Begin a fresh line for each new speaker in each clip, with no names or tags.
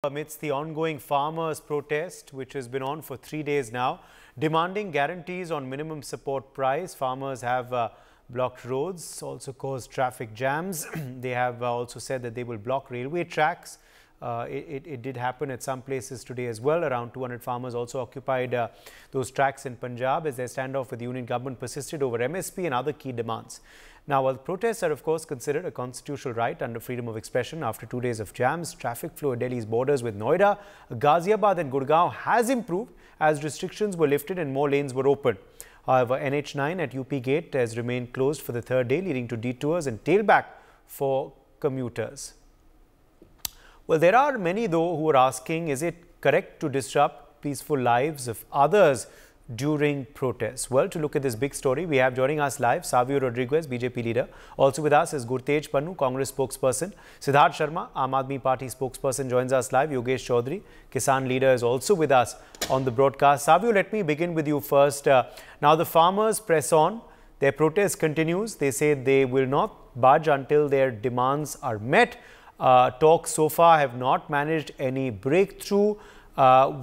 Amidst the ongoing farmers' protest, which has been on for 3 days now, demanding guarantees on minimum support price. Farmers have blocked roads, also caused traffic jams. They have also said that they will block railway tracks. It did happen at some places today as well. Around 200 farmers also occupied those tracks in Punjab as their standoff with the union government persisted over MSP and other key demands. Now, while protests are of course considered a constitutional right under freedom of expression, after 2 days of jams, traffic flow at Delhi's borders with Noida, Ghaziabad and Gurgaon has improved as restrictions were lifted and more lanes were opened. However, NH9 at UP Gate has remained closed for the third day, leading to detours and tailback for commuters. Well, there are many though who are asking, is it correct to disrupt peaceful lives of others during protests? Well, to look at this big story, we have joining us live Savio Rodriguez, BJP leader. Also with us is Gurtej Pannu, Congress spokesperson. Siddharth Sharma, Aam Aadmi Party spokesperson, joins us live. Yogesh Chaudhary, Kisan leader, is also with us on the broadcast. Savio, let me begin with you first. Now the farmers press on. Their protest continues. They say they will not budge until their demands are met. Talks so far have not managed any breakthrough.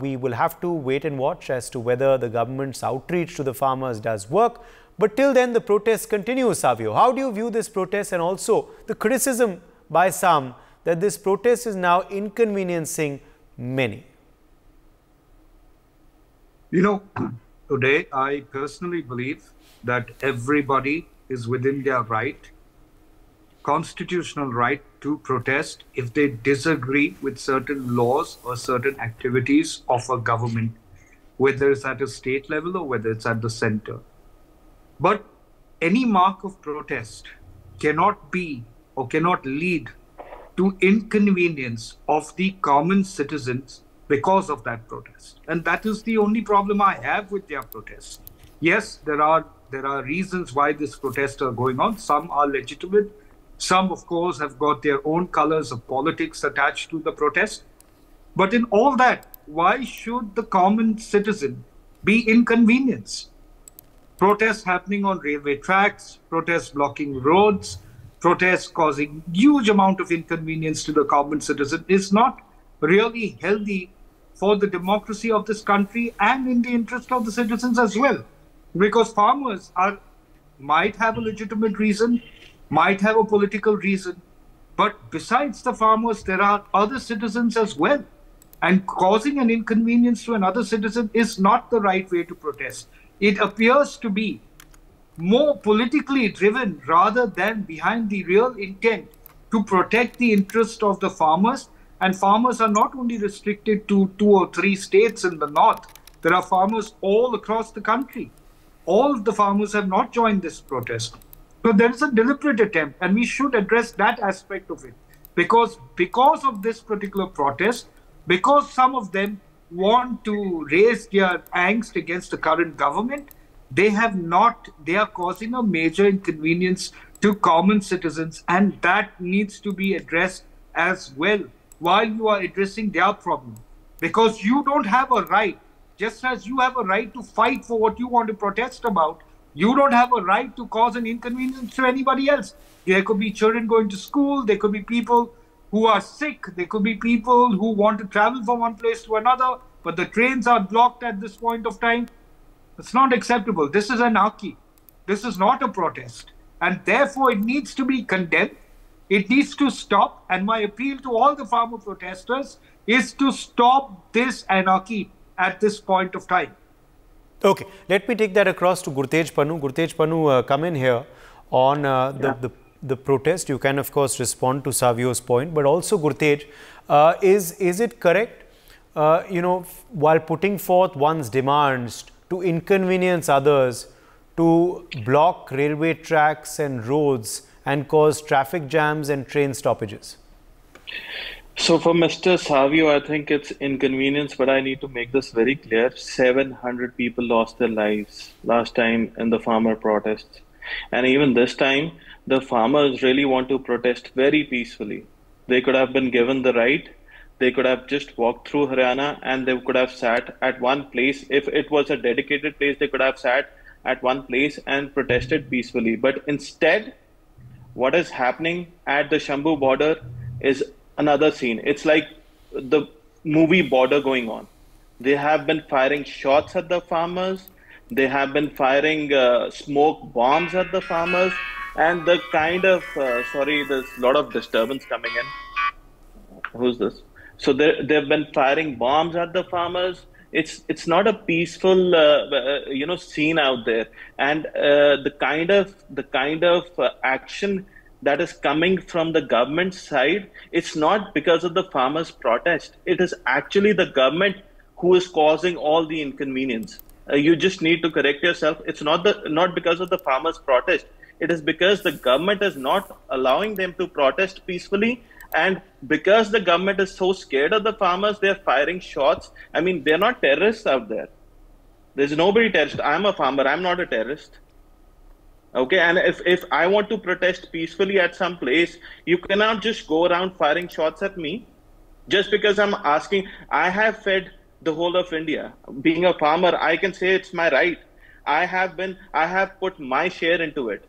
We will have to wait and watch as to whether the government's outreach to the farmers does work. But till then, the protest continues, Savio. How do you view this protest and also the criticism by some that this protest is now inconveniencing many?
You know, today I personally believe that everybody is within their right, constitutional right, to protest if they disagree with certain laws or certain activities of a government, whether it's at a state level or whether it's at the center. But any mark of protest cannot be or cannot lead to inconvenience of the common citizens because of that protest. And that is the only problem I have with their protest. Yes, there are reasons why this protests are going on. Some are legitimate. Some, of course, have got their own colors of politics attached to the protest. But in all that, why should the common citizen be inconvenienced? Protests happening on railway tracks, protests blocking roads, protests causing huge amount of inconvenience to the common citizen is not really healthy for the democracy of this country and in the interest of the citizens as well. Because farmers might have a legitimate reason, might have a political reason, but besides the farmers, there are other citizens as well. And causing an inconvenience to another citizen is not the right way to protest. It appears to be more politically driven rather than behind the real intent to protect the interest of the farmers. And farmers are not only restricted to 2 or 3 states in the north. There are farmers all across the country. All of the farmers have not joined this protest. So there is a deliberate attempt, and we should address that aspect of it. Because of this particular protest, because some of them want to raise their angst against the current government, they are causing a major inconvenience to common citizens, and that needs to be addressed as well while you are addressing their problem. Because you don't have a right, just as you have a right to fight for what you want to protest about, you don't have a right to cause an inconvenience to anybody else. There could be children going to school, there could be people who are sick, there could be people who want to travel from one place to another, but the trains are blocked at this point of time. It's not acceptable. This is anarchy. This is not a protest. And therefore, it needs to be condemned. It needs to stop. And my appeal to all the farmer protesters is to stop this anarchy at this point of time.
Okay, let me take that across to Gurtej Pannu. Gurtej Pannu, come in here on the protest. You can, of course, respond to Savio's point, but also Gurtej, is it correct, while putting forth one's demands to inconvenience others, to block railway tracks and roads and cause traffic jams and train stoppages?
So for Mr. Savio, I think it's inconvenience, but I need to make this very clear. 700 people lost their lives last time in the farmer protests. And even this time, the farmers really want to protest very peacefully. They could have been given the right. They could have just walked through Haryana and they could have sat at one place. If it was a dedicated place, they could have sat at one place and protested peacefully. But instead, what is happening at the Shambhu border is another scene. It's like the movie border going on. They have been firing shots at the farmers. They have been firing smoke bombs at the farmers. And the kind of, sorry, there's a lot of disturbance coming in. Who's this? So they've been firing bombs at the farmers. It's not a peaceful scene out there, and the kind of action that is coming from the government side, it's not because of the farmers' protest. It is actually the government who is causing all the inconvenience. You just need to correct yourself. It's not because of the farmers' protest. It is because the government is not allowing them to protest peacefully. And because the government is so scared of the farmers, they're firing shots. I mean, they're not terrorists out there. There's nobody terrorist. I'm a farmer. I'm not a terrorist. Okay, and if I want to protest peacefully at some place, you cannot just go around firing shots at me just because I'm asking. I have fed the whole of India. Being a farmer, I can say it's my right. I have put my share into it.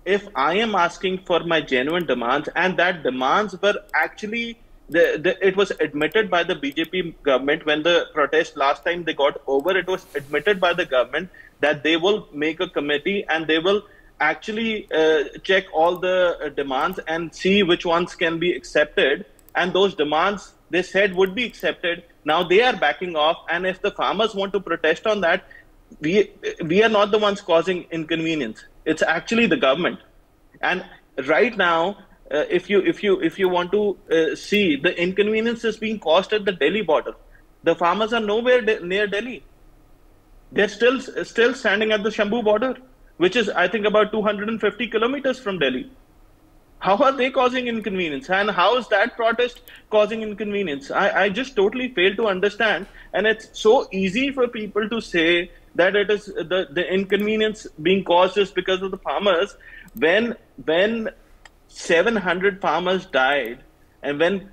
If I am asking for my genuine demands, and that demands were actually, it was admitted by the BJP government when the protest last time they got over, it was admitted by the government that they will make a committee and they will actually check all the demands and see which ones can be accepted. And those demands, they said, would be accepted. Now they are backing off. And if the farmers want to protest on that, we are not the ones causing inconvenience. It's actually the government. And right now, if you want to see, the inconvenience is being caused at the Delhi border. The farmers are nowhere near Delhi. They're still standing at the Shambhu border, which is, I think, about 250 kilometers from Delhi. How are they causing inconvenience? And how is that protest causing inconvenience? I just totally fail to understand. And it's so easy for people to say that it is the inconvenience being caused just because of the farmers. When 700 farmers died, and when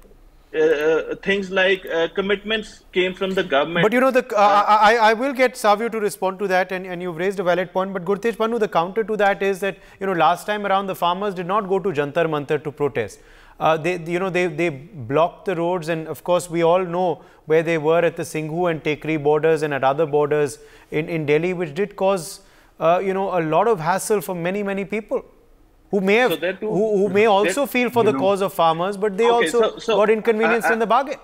things like commitments came from the government.
But you know, I will get Savio to respond to that, and you've raised a valid point. But Gurtej Pannu, the counter to that is that, you know, last time around the farmers did not go to Jantar Mantar to protest. They blocked the roads, and of course we all know where they were at the Singhu and Tekri borders and at other borders in Delhi, which did cause a lot of hassle for many people who may have who may also feel for the cause of farmers, but they also got inconvenienced in the bargain.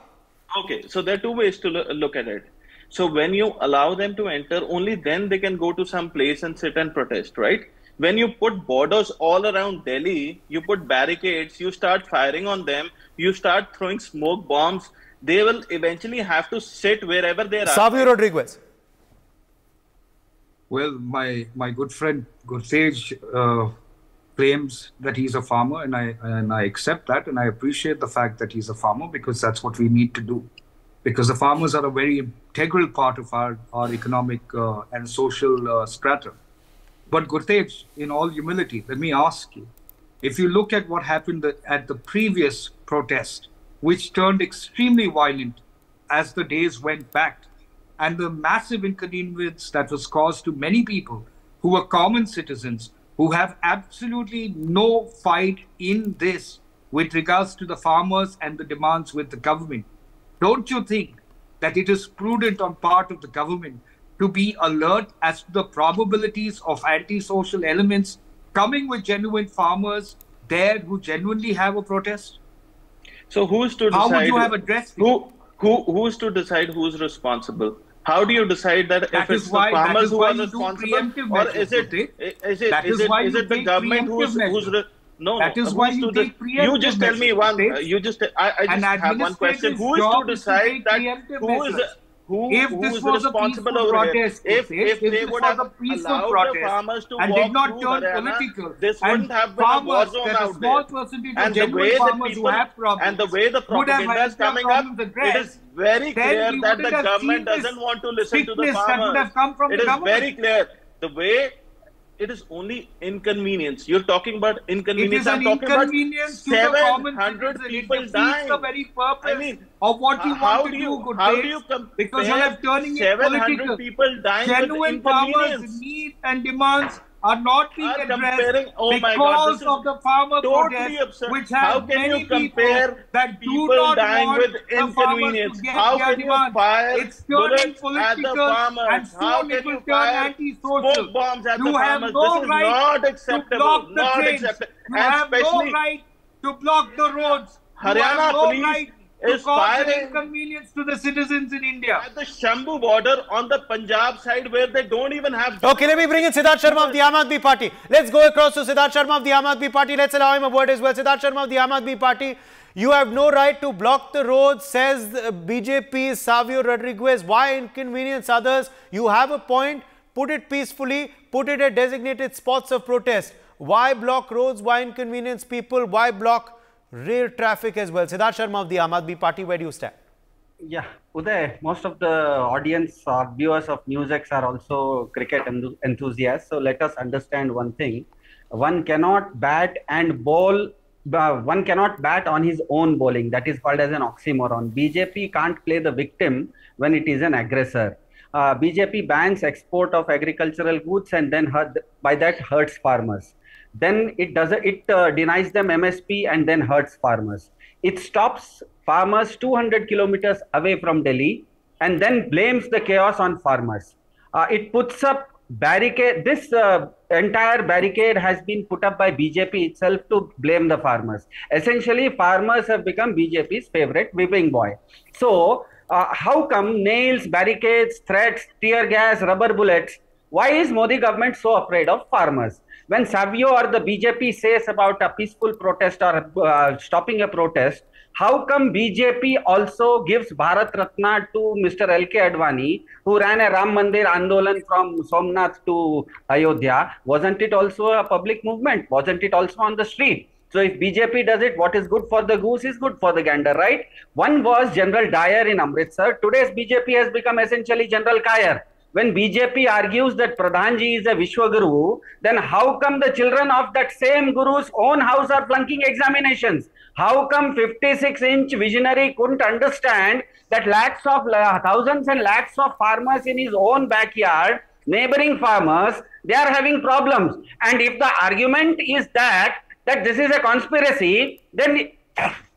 Okay, so there are two ways to look at it. So when you allow them to enter, only then they can go to some place and sit and protest, right? When you put borders all around Delhi, you put barricades, you start firing on them, you start throwing smoke bombs, they will eventually have to sit wherever they are.
Savio Rodriguez.
Well, my good friend Gurtej claims that he's a farmer, and I accept that, and I appreciate the fact that he's a farmer, because that's what we need to do. Because the farmers are a very integral part of our economic and social strata. But Gurtej, in all humility, let me ask you, if you look at what happened at the previous protest, which turned extremely violent as the days went back, and the massive inconvenience that was caused to many people who were common citizens, who have absolutely no fight in this with regards to the farmers and the demands with the government, don't you think that it is prudent on part of the government to be alert as to the probabilities of antisocial elements coming with genuine farmers there who genuinely have a protest?
So who is to decide?
How would you have addressed it?
Who is to decide who is responsible? How do you decide that if it's the farmers who are responsible, or is it the government who's no?
That is why you take preemptive.
You just tell me one. You just I just have one question. Who is to decide that who is responsible over here? If they would have allowed the farmers to walk
not
through
turn
Haryana,
political,
this wouldn't have been a war zone out there. And the way the propaganda is coming up, it is very clear that the government doesn't want to listen to the farmers. It is very clear. The way it is only inconvenience. You're talking about inconvenience.
I'm talking about 700
people dying.
The very purpose of what you want to do.
How do you compare
because you are turning
700 people dying
genuine
with inconvenience?
Farmers' needs and demands are not being addressed because of the farmer protest, which has many people that do not want the farmers to get their demands. It's turning political and soon it will turn anti-social. You have no right to block the trains. You have no right to block the roads.
Haryana police is firing
inconvenience to the citizens in India.
At the Shambhu border on the Punjab side where they don't even have...
Okay, let me bring in Siddharth Sharma of the Aam Aadmi Party. Let's go across to Siddharth Sharma of the Aam Aadmi Party. Let's allow him a word as well. Siddharth Sharma of the Aam Aadmi Party. You have no right to block the roads, says BJP's Savio Rodriguez. Why inconvenience others? You have a point. Put it peacefully. Put it at designated spots of protest. Why block roads? Why inconvenience people? Why block rail traffic as well? Siddharth Sharma of the Aam Aadmi Party, where do you stand?
Yeah, Uday, most of the audience or viewers of NewsX are also cricket enthusiasts. So let us understand one thing. One cannot bat and bowl, one cannot bat on his own bowling. That is called as an oxymoron. BJP can't play the victim when it is an aggressor. BJP bans export of agricultural goods and then by that hurts farmers. Then it denies them MSP and then hurts farmers. It stops farmers 200 kilometers away from Delhi and then blames the chaos on farmers. It puts up barricade. This entire barricade has been put up by BJP itself to blame the farmers. Essentially, farmers have become BJP's favorite whipping boy. So, how come nails, barricades, threats, tear gas, rubber bullets? Why is Modi government so afraid of farmers? When Savio or the BJP says about a peaceful protest or stopping a protest, how come BJP also gives Bharat Ratna to Mr. L.K. Advani, who ran a Ram Mandir Andolan from Somnath to Ayodhya? Wasn't it also a public movement? Wasn't it also on the street? So if BJP does it, what is good for the goose is good for the gander, right? One was General Dyer in Amritsar. Today's BJP has become essentially General Kayer. When BJP argues that Pradhanji is a Vishwaguru, then how come the children of that same Guru's own house are flunking examinations? How come 56-inch visionary couldn't understand that thousands and lakhs of farmers in his own backyard, neighboring farmers, they are having problems? And if the argument is that this is a conspiracy, then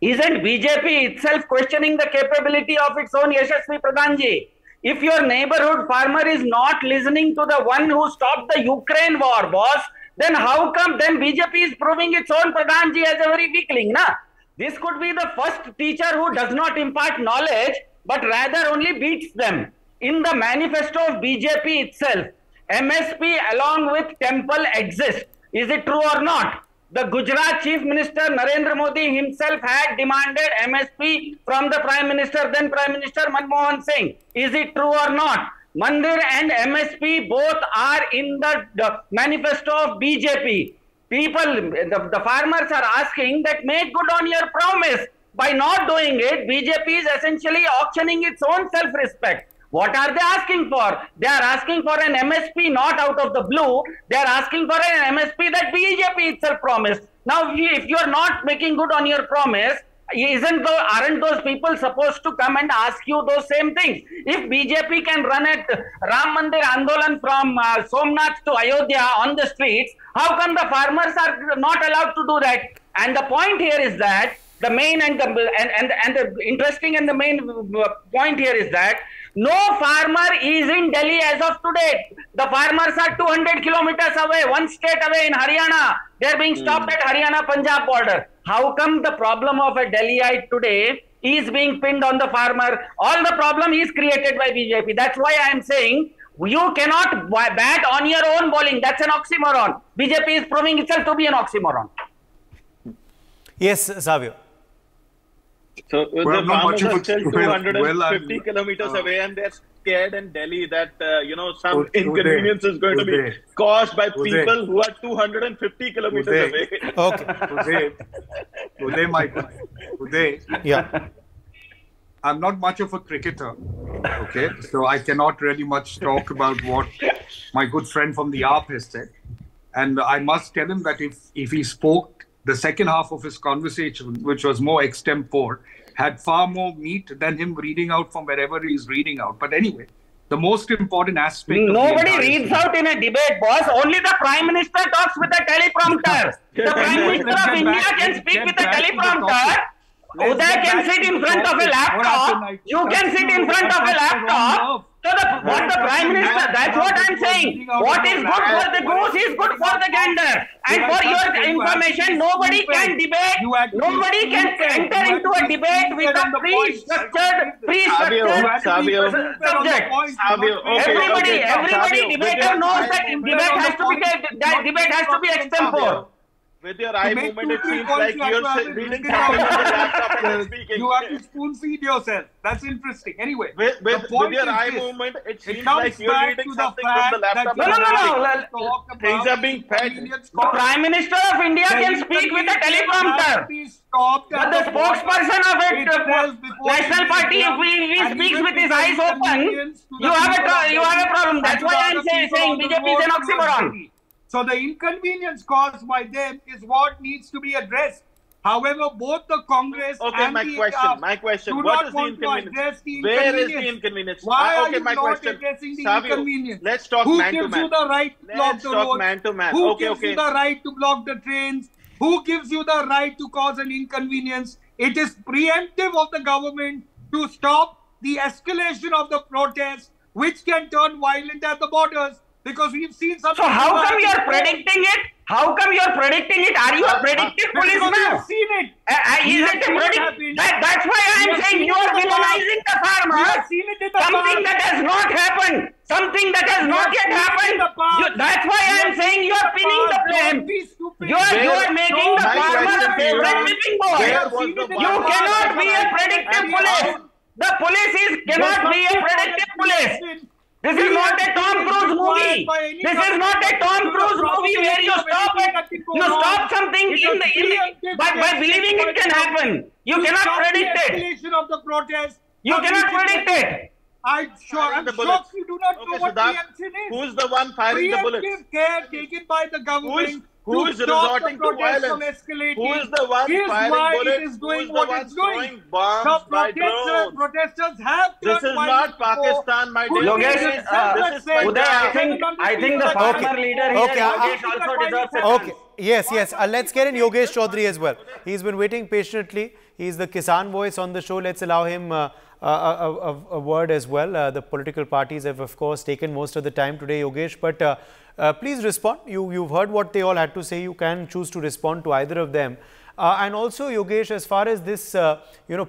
isn't BJP itself questioning the capability of its own Yashasvi Pradhanji? If your neighborhood farmer is not listening to the one who stopped the Ukraine war, boss, then how come then BJP is proving its own Pradhanji as a very weakling, na? This could be the first teacher who does not impart knowledge, but rather only beats them. In the manifesto of BJP itself, MSP along with temple exist. Is it true or not? The Gujarat Chief Minister Narendra Modi himself had demanded MSP from the Prime Minister, then Prime Minister Manmohan Singh. Is it true or not? Mandir and MSP both are in the manifesto of BJP. People, the farmers are asking that make good on your promise. By not doing it, BJP is essentially auctioning its own self-respect. What are they asking for? They are asking for an MSP not out of the blue. They are asking for an MSP that BJP itself promised. Now, if you are not making good on your promise, aren't those people supposed to come and ask you those same things? If BJP can run a Ram Mandir Andolan from Somnath to Ayodhya on the streets, how come the farmers are not allowed to do that? And the point here is that the main and the interesting and the main point here is that no farmer is in Delhi as of today. The farmers are 200 kilometers away, one state away in Haryana. They are being stopped at Haryana-Punjab border. How come the problem of a Delhiite today is being pinned on the farmer? All the problem is created by BJP. That's why I am saying you cannot bat on your own bowling. That's an oxymoron. BJP is proving itself to be an oxymoron.
Yes, Savio.
So the farmers are still 250 kilometers away, and they're scared in Delhi that some inconvenience is going to be caused by people who are 250 kilometers away.
Okay.
Uday,
yeah.
I'm not much of a cricketer, okay? So I cannot really much talk about what my good friend from the ARP has said. And I must tell him that if he spoke the second half of his conversation, which was more extempore, had far more meat than him reading out from wherever he's reading out. But anyway, the most important aspect.
Nobody reads out in a debate, boss. Only the Prime Minister talks with a teleprompter. The Prime Minister of India can speak with a teleprompter. Uday can sit in front of a laptop. You can sit in front of a laptop. So what the Prime Minister, that's what I'm saying. What is good for the goose is good for the gander. And for your information, nobody can debate. Nobody can enter into a debate with a pre-structured subject. Everybody debater knows that debate has to be extempore.
With your eye movement, it seems like you're reading something on the laptop and speaking.
You have to spoon feed yourself. That's interesting. Anyway,
with your eye movement, it seems like you're reading something from the laptop.
No.
Things are being fed.
The Prime Minister of India can speak with a teleprompter. But the spokesperson of it, National Party, if he speaks with his eyes open, you have a problem. That's why I'm saying BJP is an oxymoron.
So the inconvenience caused by them is what needs to be addressed. However, both the Congress and
my question. What is the inconvenience? Where is the inconvenience?
Why are you not addressing the inconvenience?
Let's talk man to man.
Who gives you the right to block the roads?
Man to man.
Who gives you the right to block the trains? Who gives you the right to cause an inconvenience? It is preemptive of the government to stop the escalation of the protests, which can turn violent at the borders. Because we've seen something.
So how come you are predicting it? How come you are predicting it? Are you a predictive policeman?
We've seen it.
Is it a prediction? That's why I am saying you are villainizing the farmers. Something that has not happened. Something that has not yet happened. That's why I am saying you are pinning the blame. You are making the farmer a favorite whipping boy. You cannot be a predictive police. The police cannot be a predictive police. This is not a Tom Cruise movie. This is not a Tom Cruise movie where you stop something by believing it can happen. You cannot predict it. You cannot predict it.
I'm shocked you do not know what preemption is.
Who's the one firing the bullets?
Preemptive care taken by the government.
Who is resorting to violence? Who is the one firing bullets?
It is doing what it's doing.
Bombs by drones?
Protesters have
This is not Pakistan, my dear.
Yogesh,
this is Punjab.
I think the farmer leader here, Yogesh, also deserves a chance.
Okay. Yes. Let's get in Yogesh Chaudhary as well. He's been waiting patiently. He's the Kisan voice on the show. Let's allow him a word as well. The political parties have, of course, taken most of the time today, Yogesh. But please respond. You've heard what they all had to say. You can choose to respond to either of them. And also, Yogesh, as far as this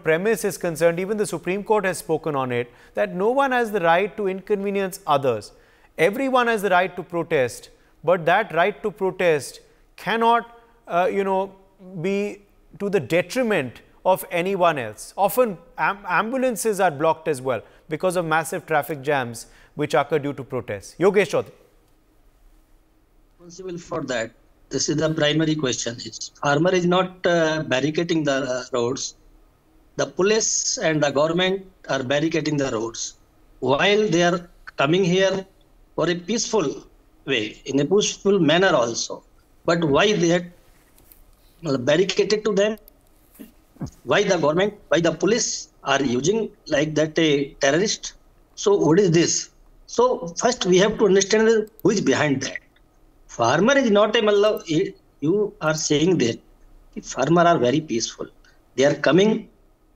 premise is concerned, even the Supreme Court has spoken on it, that no one has the right to inconvenience others. Everyone has the right to protest, but that right to protest cannot, be to the detriment of anyone else. Often ambulances are blocked as well because of massive traffic jams which occur due to protests. Yogesh Chaudhary.
Responsible for that. This is the primary question. Farmer is not barricading the roads. The police and the government are barricading the roads while they are coming here for a peaceful way, in a peaceful manner also. But why they are barricaded to them? Why the government, why the police are using like that a terrorist? So what is this? So first we have to understand who is behind that. Farmer is not a you are saying that farmer are very peaceful. They are coming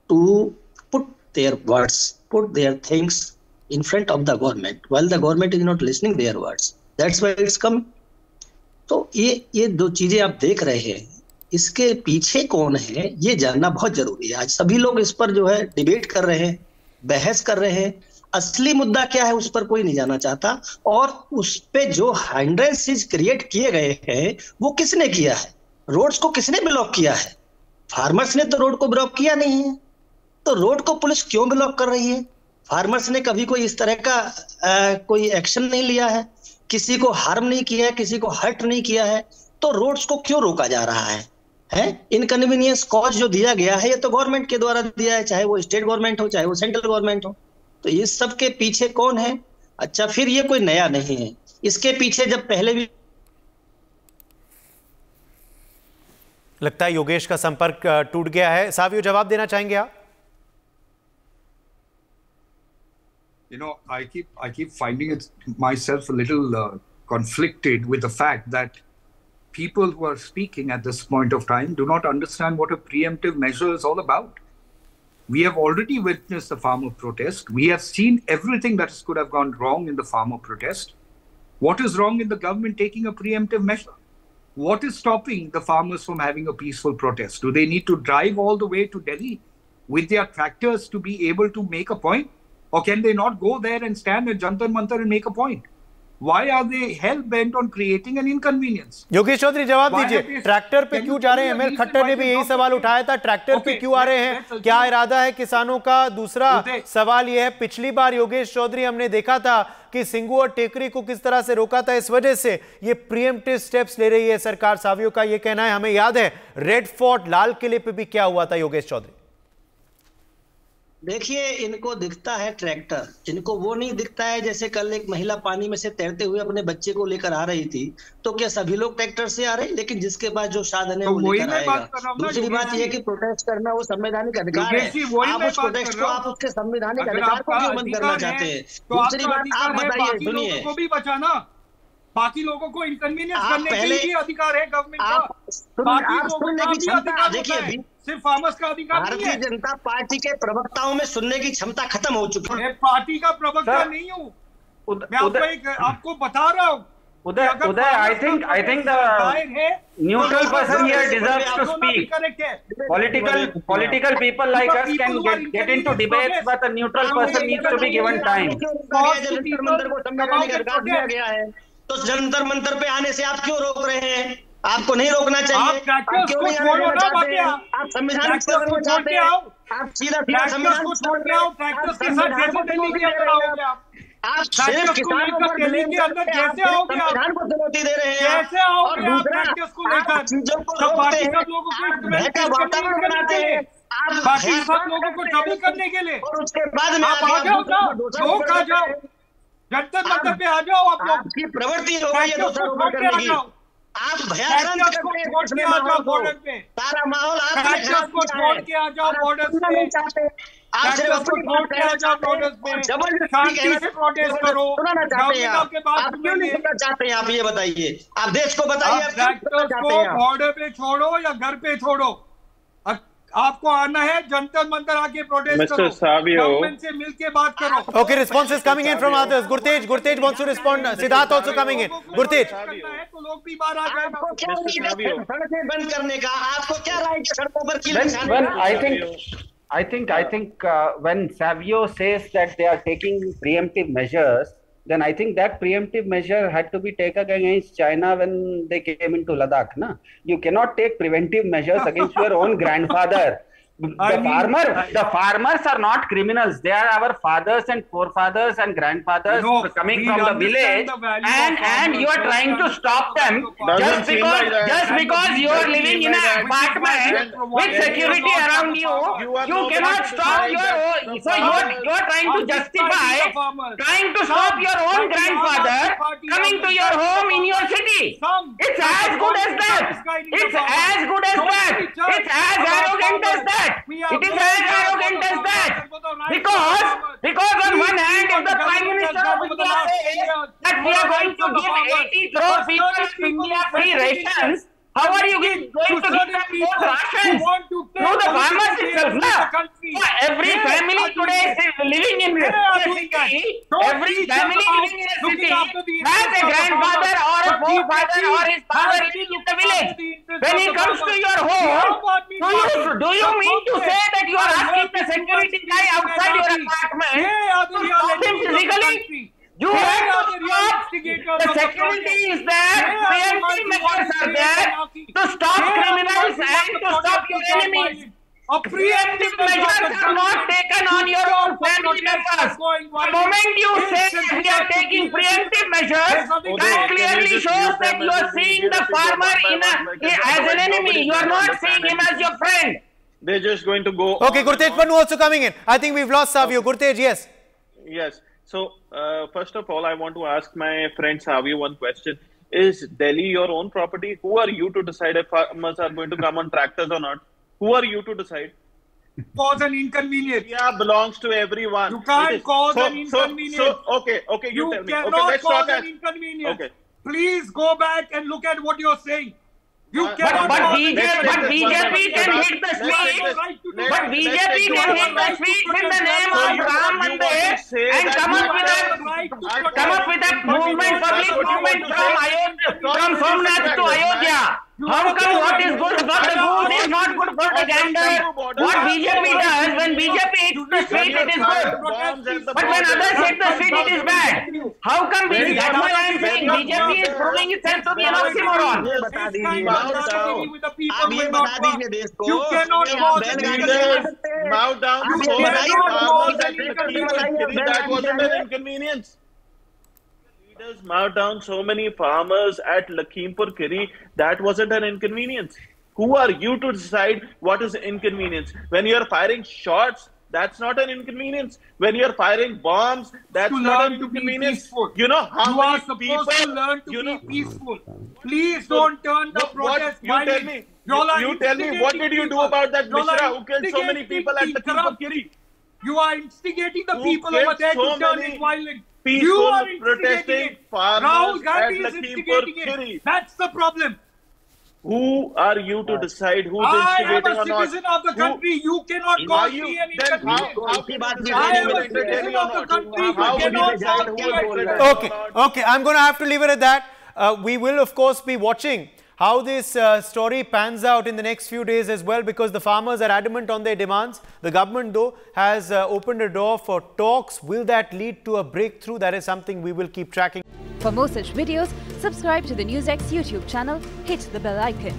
to put their words, put their things in front of the government, while the government is not listening their words. That's why it's coming. तो ये दो चीजें आप देख रहे हैं, इसके पीछे कौन है ये जानना बहुत जरूरी है. आज सभी लोग इस पर जो है डिबेट कर रहे हैं, बहस कर रहे हैं. असली मुद्दा क्या है उस पर कोई नहीं जाना चाहता, और उस पे जो हाइंड्रेंसेस क्रिएट किए गए हैं वो किसने किया है? रोड्स को किसने ब्लॉक किया है? फार्मर्स ने तो रोड को ब्लॉक किया नहीं है. तो रोड को पुलिस क्यों ब्लॉक कर रही है? फार्मर्स ने कभी कोई इस तरह का कोई एक्शन नहीं लिया है, किसी को हार्म नहीं किया है, किसी को हर्ट नहीं किया है. तो रोड्स को क्यों रोका जा रहा है? इनकन्वीनियंस कॉज जो दिया गया है ये तो गवर्नमेंट के द्वारा दिया है, चाहे वो स्टेट गवर्नमेंट हो चाहे वो सेंट्रल गवर्नमेंट हो. तो ये सब के पीछे कौन है? अच्छा, फिर ये कोई नया नहीं है. इसके पीछे जब पहले भी
लगता है योगेश का संपर्क टूट गया है. सावियो, जवाब देना चाहेंगे आप?
I keep finding it myself a little conflicted with the fact that people who are speaking at this point of time do not understand what a preemptive measure is all about. We have already witnessed the farmer protest. We have seen everything that could have gone wrong in the farmer protest. What is wrong in the government taking a preemptive measure? What is stopping the farmers from having a peaceful protest? Do they need to drive all the way to Delhi with their tractors to be able to make a point? Or can they not go there and stand at Jantar Mantar and make a point? Why are they hell-bent on creating an inconvenience?
Yogesh Chaudhary जवाब दीजिए, tractor पे क्यों जा रहे हैं? ML Khattar ने भी यही सवाल उठाया था, ट्रैक्टर पे क्यों आ रहे हैं? क्या इरादा है किसानों का? दूसरा सवाल यह है, पिछली बार योगेश चौधरी हमने देखा था कि सिंगू और टेकरी को किस तरह से रोका था, इस वजह से ये प्रीएम्प्टिव स्टेप्स ले रही है सरकार। सावियों का ये कहना है। हमें याद है रेड फोर्ट लाल किले पे भी क्या हुआ था योगेश चौधरी।
देखिए, इनको दिखता है ट्रैक्टर, इनको वो नहीं दिखता है जैसे कल एक महिला पानी में से तैरते हुए अपने बच्चे को लेकर आ रही थी, तो क्या सभी लोग ट्रैक्टर से आ रहे हैं? लेकिन जिसके पास जो साधन है वो लेकर आएगा। दूसरी बात यह कि प्रोटेस्ट करना वो संवैधानिक अधिकार है। आप उस प्रोटेस्ट को, आप उसके संवैधानिक अधिकार को क्यों बंद करना चाहते हैं? दूसरी बात आप बताइए, सुनिए,
बाकी लोगों को इनकन्वीनियंस करने के लिए अधिकार है गवर्नमेंट का।
आप सुनने की क्षमता देखिए,
सिर्फ फार्मर्स का अधिकार नहीं है।
भारतीय जनता पार्टी के प्रवक्ताओं में सुनने की क्षमता खत्म हो चुकी है।
पार्टी का प्रवक्ता नहीं हूँ मैं, आपको बता रहा हूँ।
Uday, I think the neutral person here deserves to speak. Political people like us can get into debates, but a neutral person needs to be given time.
तो जंतर मंतर पे आने से आप क्यों रोक रहे हैं? आपको नहीं रोकना चाहिए।
आप क्यों नहीं रोकना चाहते हैं?
आप संविधान को चाहते हैं, आप सीधा संविधान को छोड़ रहे हो। आप सिर्फ किसानों पर दिल्ली के अंदर कैसे आओगे? संविधान को चुनौती दे रहे हैं।
कैसे आओगे?
और दूसरा, आप चीजों को रोकते हैं, भय का वातावरण बनाते हैं, आप
बाकी सब लोगों को ट्रबल करने के लिए।
और उसके बाद में
आप आ जाओ ना, लोग आ जाओ, जंतर मंतर पे आ जाओ। आप लोग
आपकी प्रवृत्ति हो गई है दूसरा ऊपर करने की। आप भयानक करते हैं बॉर्डर पे, सारा माहौल आपने
छोड़ के आ जाओ बॉर्डर पे।
आप सिर्फ अपनी छोड़ के आ जाओ बॉर्डर पे, जबरदस्ती से प्रोटेस्ट करो, सुनाना चाहते हैं आप क्यों नहीं सुनना चाहते हैं? आप ये बताइए, आप देश को बताइए,
बॉर्डर पे छोड़ो या घर पे छोड़ो, आपको आना है जंतर मंतर आके प्रोटेस्ट करो, गवर्नमेंट से मिलके बात करो।
Okay, response is coming in from others. Gurtej wants to respond. Siddharth also coming in. Gurtej,
तो लोग भी बाहर आ जाएगा।
आपको क्या सड़कें बंद करने का? आपको क्या राइट है सड़कों पर कील बिछाने का?
I think when Savio says that they are taking preemptive measures, then I think that preemptive measure had to be taken against China when they came into Ladakh. Na? You cannot take preventive measures against your own grandfather. The farmers are not criminals. They are our fathers and forefathers and grandfathers coming from the village, and you are trying to stop them just because you are living in an apartment with security around you. You cannot stop your own. So you are trying to justify trying to stop your own grandfather coming to your home in your city. It's as good as that. It's as good as that. It's as arrogant as that. It is as arrogant as that. Because on one hand, if the Prime Minister of India says that we are going to give 80 crore people in India free rations, how are you going to give them more rations? Through the farmers itself, na? Every family today is living in a city. Every family living in a city has a grandfather or a forefather or his father living in the village. When he comes to your home, do you mean to say that you are asking the security guy outside your apartment to stop him physically? You have to stop. The security is there. Preemptive measures are there to stop criminals and to stop your enemies. Preemptive measures are not taken on your own family members. The moment you say we are taking preemptive measures, that clearly shows that you are seeing the farmer as an enemy. You are not seeing him as your friend.
They're just going to go.
Okay, Gurtej Pannu also coming in. I think we've lost Savio. Gurtej, yes.
Yes. So, first of all, I want to ask my friend Savio one question. Is Delhi your own property? Who are you to decide if farmers are going to come on tractors or not? Who are you to decide?
cause an inconvenience.
Yeah, belongs to everyone.
You can't cause an inconvenience.
Okay, you tell me.
You
Okay,
cannot
let's
cause
talk
an inconvenience.
Okay.
Please go back and look at what you're saying. You
But
cannot.
But
cause
BJP can hit the street. But BJP can hit the street in the name of Ram Mandir and come up with a movement, public movement from Somnath to Ayodhya. How come what is good for the goose is not good for the gander? What BJP does, when BJP hits the street, it is good. But when others hit the street, it is bad. How come that's why I am saying BJP is proving itself to be an oxymoron.
You cannot cause an inconvenience.
Bow down to so many farmers at Lakhimpur. That wasn't an inconvenience. Leaders bow down so many farmers at Lakhimpur Kheri. That wasn't an inconvenience. Who are you to decide what is inconvenience? When you are firing shots, that's not an inconvenience. When you are firing bombs, that's not an inconvenience. You know how
you are
many
supposed
people,
to learn to be peaceful. Please don't turn the protest violent.
You tell me, what did you do about that Mishra who killed so many people at Lakhimpur Kheri?
You are instigating the people over there to turn it violent. You are
protesting farmers
Rahul Gandhi
at
is instigating
Lakhimpur
it. That's the problem.
Who are you to decide who's
I
instigating
am a
or not?
citizen of the country. You cannot cause me an inconvenience. I am a citizen of the country. You cannot cause me an inconvenience.
Okay. I'm going to have to leave it at that. We will, of course, be watching how this story pans out in the next few days as well, because the farmers are adamant on their demands. The government, though, has opened a door for talks. Will that lead to a breakthrough? That is something we will keep tracking.
For more such videos, subscribe to the NewsX YouTube channel, hit the bell icon.